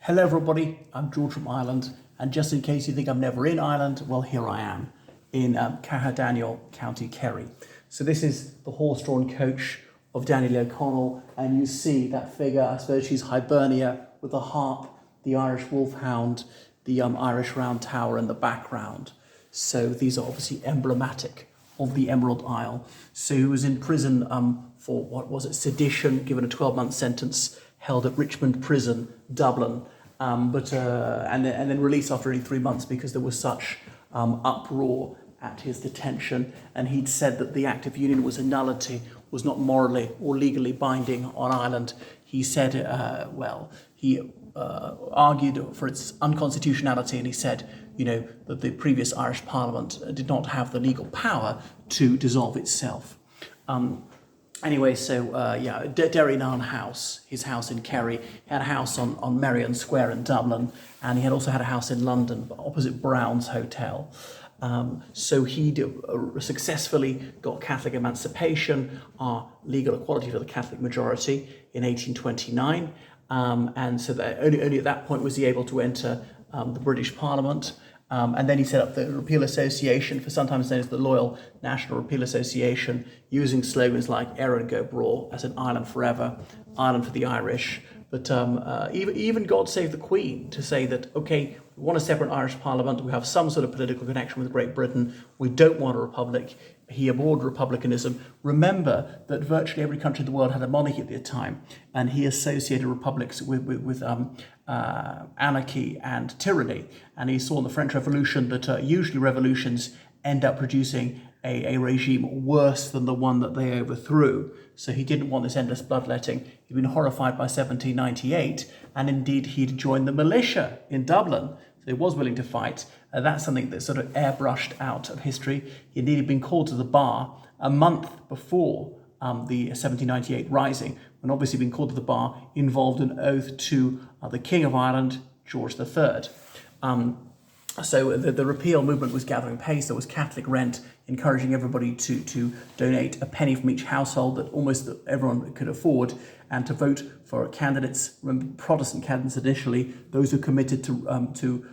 Hello everybody, I'm George from Ireland, and just in case you think I'm never in Ireland, well here I am in Daniel, County Kerry. So this is the horse-drawn coach of Daniel O Connell, and you see that figure, I suppose she's Hibernia with the harp, the Irish wolfhound, the Irish round tower in the background. So these are obviously emblematic of the Emerald Isle. So he was in prison for, what was it, sedition, given a 12-month sentence, held at Richmond Prison, Dublin, and then released after only 3 months because there was such uproar at his detention. And he'd said that the Act of Union was a nullity, was not morally or legally binding on Ireland. He said, he argued for its unconstitutionality, and he said, that the previous Irish Parliament did not have the legal power to dissolve itself. Derry Nunn House, his house in Kerry, he had a house on Merrion Square in Dublin, and he had also had a house in London, opposite Brown's Hotel. So he successfully got Catholic emancipation, legal equality for the Catholic majority in 1829, and so that only at that point was he able to enter the British Parliament. And then he set up the Repeal Association, for sometimes known as the Loyal National Repeal Association, using slogans like Erin Go Braw, as in Ireland forever, Ireland for the Irish. But even God Save the Queen, to say that, okay, we want a separate Irish Parliament, we have some sort of political connection with Great Britain, we don't want a republic. He abhorred republicanism. Remember that virtually every country in the world had a monarchy at the time, and he associated republics with anarchy and tyranny. And he saw in the French Revolution that usually revolutions end up producing a regime worse than the one that they overthrew. So he didn't want this endless bloodletting. He'd been horrified by 1798, and indeed he'd joined the militia in Dublin. So he was willing to fight. That's something that's sort of airbrushed out of history. He indeed had been called to the bar a month before the 1798 rising, when obviously being called to the bar involved an oath to the King of Ireland, George III. So the repeal movement was gathering pace. There was Catholic rent, encouraging everybody to donate a penny from each household that almost everyone could afford, and to vote for candidates, Protestant candidates initially, those who committed to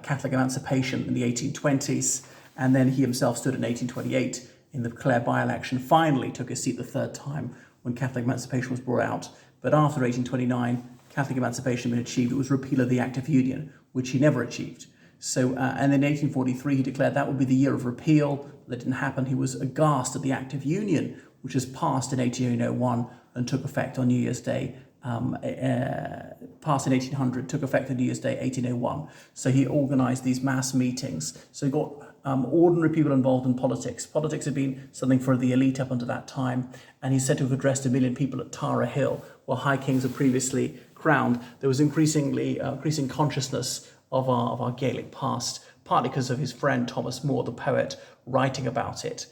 Catholic emancipation in the 1820s. And then he himself stood in 1828 in the Clare by-election, finally took his seat the third time when Catholic emancipation was brought out. But after 1829, Catholic emancipation had been achieved. It was repeal of the Act of Union, which he never achieved. So, and in 1843, he declared that would be the year of repeal. That didn't happen. He was aghast at the Act of Union, which was passed in 1801 and took effect on New Year's Day. Passed in 1800, took effect on New Year's Day, 1801. So he organised these mass meetings. So he got ordinary people involved in politics. Politics had been something for the elite up until that time, and he's said to have addressed 1 million people at Tara Hill, where high kings had previously crowned. There was increasing consciousness of our Gaelic past, partly because of his friend Thomas Moore, the poet, writing about it.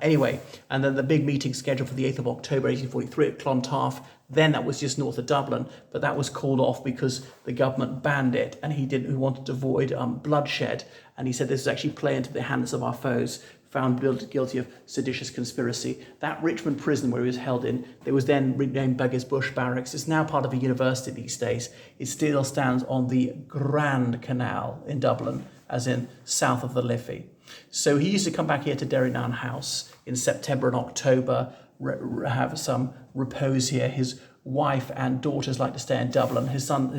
Anyway, and then the big meeting scheduled for the 8th of October 1843 at Clontarf. Then that was just north of Dublin, but that was called off because the government banned it, and he wanted to avoid bloodshed. And he said this is actually play into the hands of our foes, found guilty of seditious conspiracy. That Richmond prison where he was held in, it was then renamed Beggars Bush Barracks. It's now part of a university these days. It still stands on the Grand Canal in Dublin, as in south of the Liffey. So he used to come back here to Derry Nunn House in September and October, have some repose here. His wife and daughters like to stay in Dublin. His son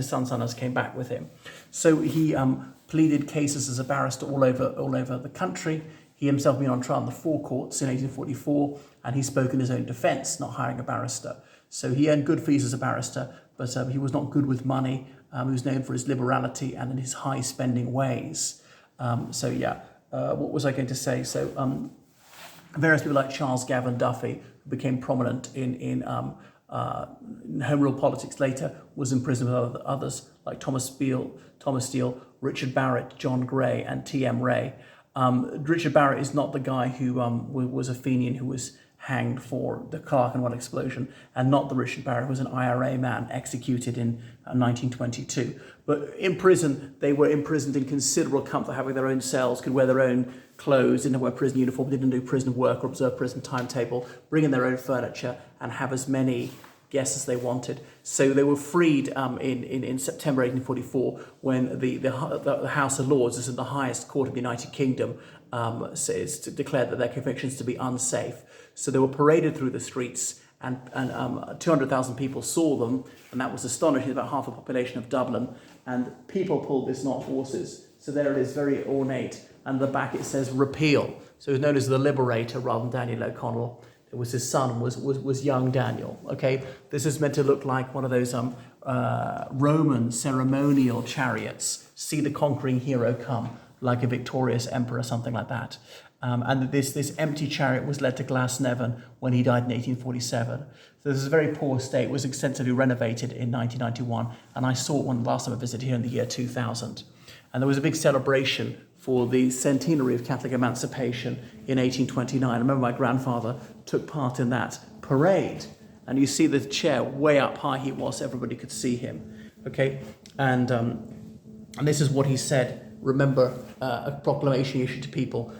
came back with him. So he pleaded cases as a barrister all over the country. He himself been on trial in the Four Courts in 1844, and he spoke in his own defence, not hiring a barrister. So he earned good fees as a barrister, but he was not good with money. He was known for his liberality and in his high spending ways. What was I going to say? So various people like Charles Gavin Duffy, who became prominent in Home Rule politics later, was in prison with others like Thomas Steele, Richard Barrett, John Gray, and T.M. Ray. Richard Barrett is not the guy who was a Fenian who was hanged for the Clerkenwell explosion, and not the Richard Barrett who was an IRA man executed in 1922. But in prison, they were imprisoned in considerable comfort, having their own cells, could wear their own clothes, didn't wear prison uniform, didn't do prison work or observe prison timetable, bring in their own furniture, and have as many guests as they wanted. So they were freed in September 1844 when the House of Lords, this is the highest court of the United Kingdom, declared that their convictions to be unsafe. So they were paraded through the streets, and 200,000 people saw them, and that was astonishing, about half the population of Dublin. And people pulled this, not horses. So there it is, very ornate. And at the back it says repeal. So he was known as the liberator rather than Daniel O'Connell. It was his son, was young Daniel. Okay, this is meant to look like one of those Roman ceremonial chariots. See the conquering hero come, like a victorious emperor, something like that. And this empty chariot was led to Glasnevin when he died in 1847. So this is a very poor state. It was extensively renovated in 1991, and I saw it one last time I visited here in the year 2000. And there was a big celebration for the centenary of Catholic emancipation in 1829. I remember my grandfather took part in that parade, and you see the chair way up high he was, everybody could see him. Okay, and this is what he said. Remember a proclamation he issued to people,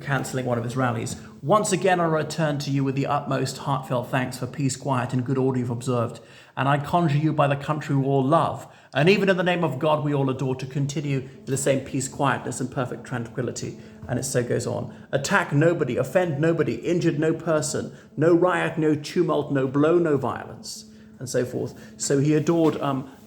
cancelling one of his rallies. Once again, I return to you with the utmost heartfelt thanks for peace, quiet, and good order you've observed. And I conjure you by the country we all love, and even in the name of God we all adore, to continue in the same peace, quietness, and perfect tranquility. And it so goes on. Attack nobody, offend nobody, injured no person, no riot, no tumult, no blow, no violence, and so forth. So he adored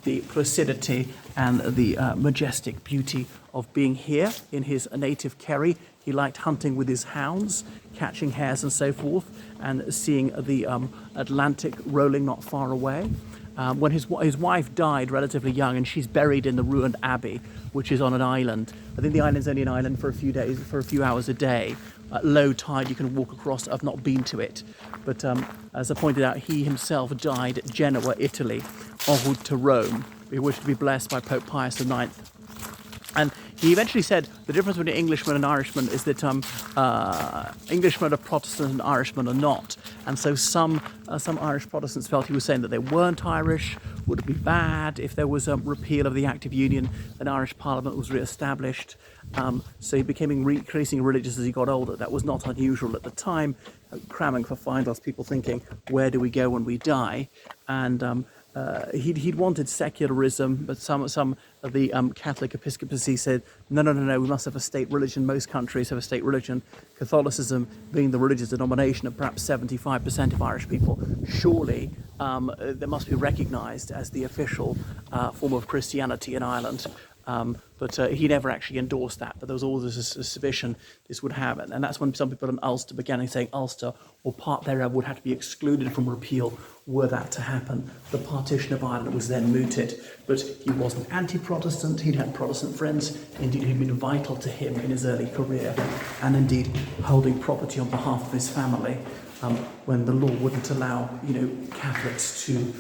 the placidity and the majestic beauty of being here in his native Kerry. He liked hunting with his hounds, catching hares and so forth, and seeing the Atlantic rolling not far away. When his wife died relatively young, and she's buried in the ruined abbey, which is on an island. I think the island's only an island for a few days, for a few hours a day. At low tide, you can walk across. I've not been to it, but as I pointed out, he himself died at Genoa, Italy, en route to Rome. He wished to be blessed by Pope Pius IX. And he eventually said the difference between an Englishman and Irishman is that Englishmen are Protestant and Irishmen are not. And so some Irish Protestants felt he was saying that they weren't Irish, would it be bad if there was a repeal of the Act of Union, an Irish Parliament was re-established. So he became increasingly religious as he got older. That was not unusual at the time, cramming for finals, people thinking, where do we go when we die? And he'd wanted secularism, but some of the Catholic episcopacy said, no, we must have a state religion. Most countries have a state religion. Catholicism being the religious denomination of perhaps 75% of Irish people, surely they must be recognised as the official form of Christianity in Ireland. But he never actually endorsed that, but there was always a suspicion this would happen. And that's when some people in Ulster began saying Ulster or part thereof would have to be excluded from repeal were that to happen. The partition of Ireland was then mooted, but he wasn't anti-Protestant. He'd had Protestant friends. Indeed, he'd been vital to him in his early career, and indeed holding property on behalf of his family when the law wouldn't allow, Catholics to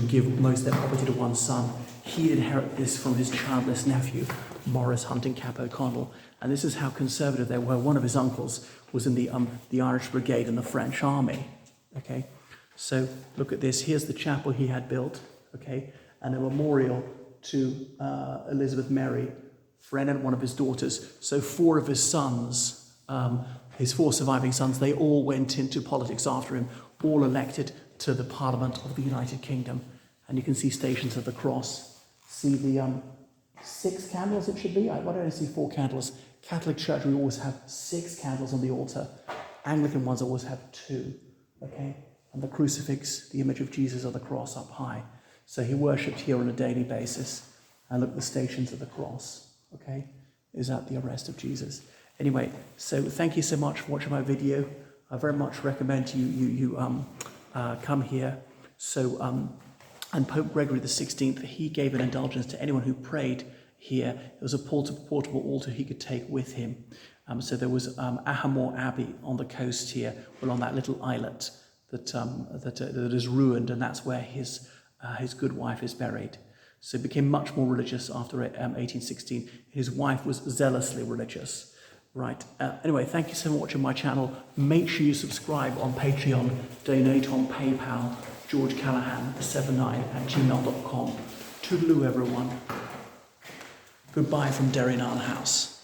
give most of their property to one son. He'd inherit this from his childless nephew, Maurice Hunting Cap O'Connell. And this is how conservative they were. One of his uncles was in the Irish Brigade in the French army. Okay, so look at this. Here's the chapel he had built. Okay, and a memorial to Elizabeth Mary, friend and one of his daughters. So 4 of his sons, his 4 surviving sons, they all went into politics after him, all elected to the Parliament of the United Kingdom. And you can see Stations of the Cross. See the 6 candles it should be? Why don't I see 4 candles? Catholic Church, we always have 6 candles on the altar. Anglican ones always have 2, okay? And the crucifix, the image of Jesus on the cross up high. So he worshipped here on a daily basis. And look, the Stations of the Cross, okay? Is that the arrest of Jesus? Anyway, so thank you so much for watching my video. I very much recommend you come here. So, and Pope Gregory XVI, he gave an indulgence to anyone who prayed here. It was a portable altar he could take with him. So there was Ahamore Abbey on the coast here, on that little islet that is ruined, and that's where his good wife is buried. So he became much more religious after 1816. His wife was zealously religious. Right. Anyway, thank you so much for watching my channel. Make sure you subscribe on Patreon, donate on PayPal, georgecallahan79@gmail.com. Toodaloo, everyone. Goodbye from Derry Nile House.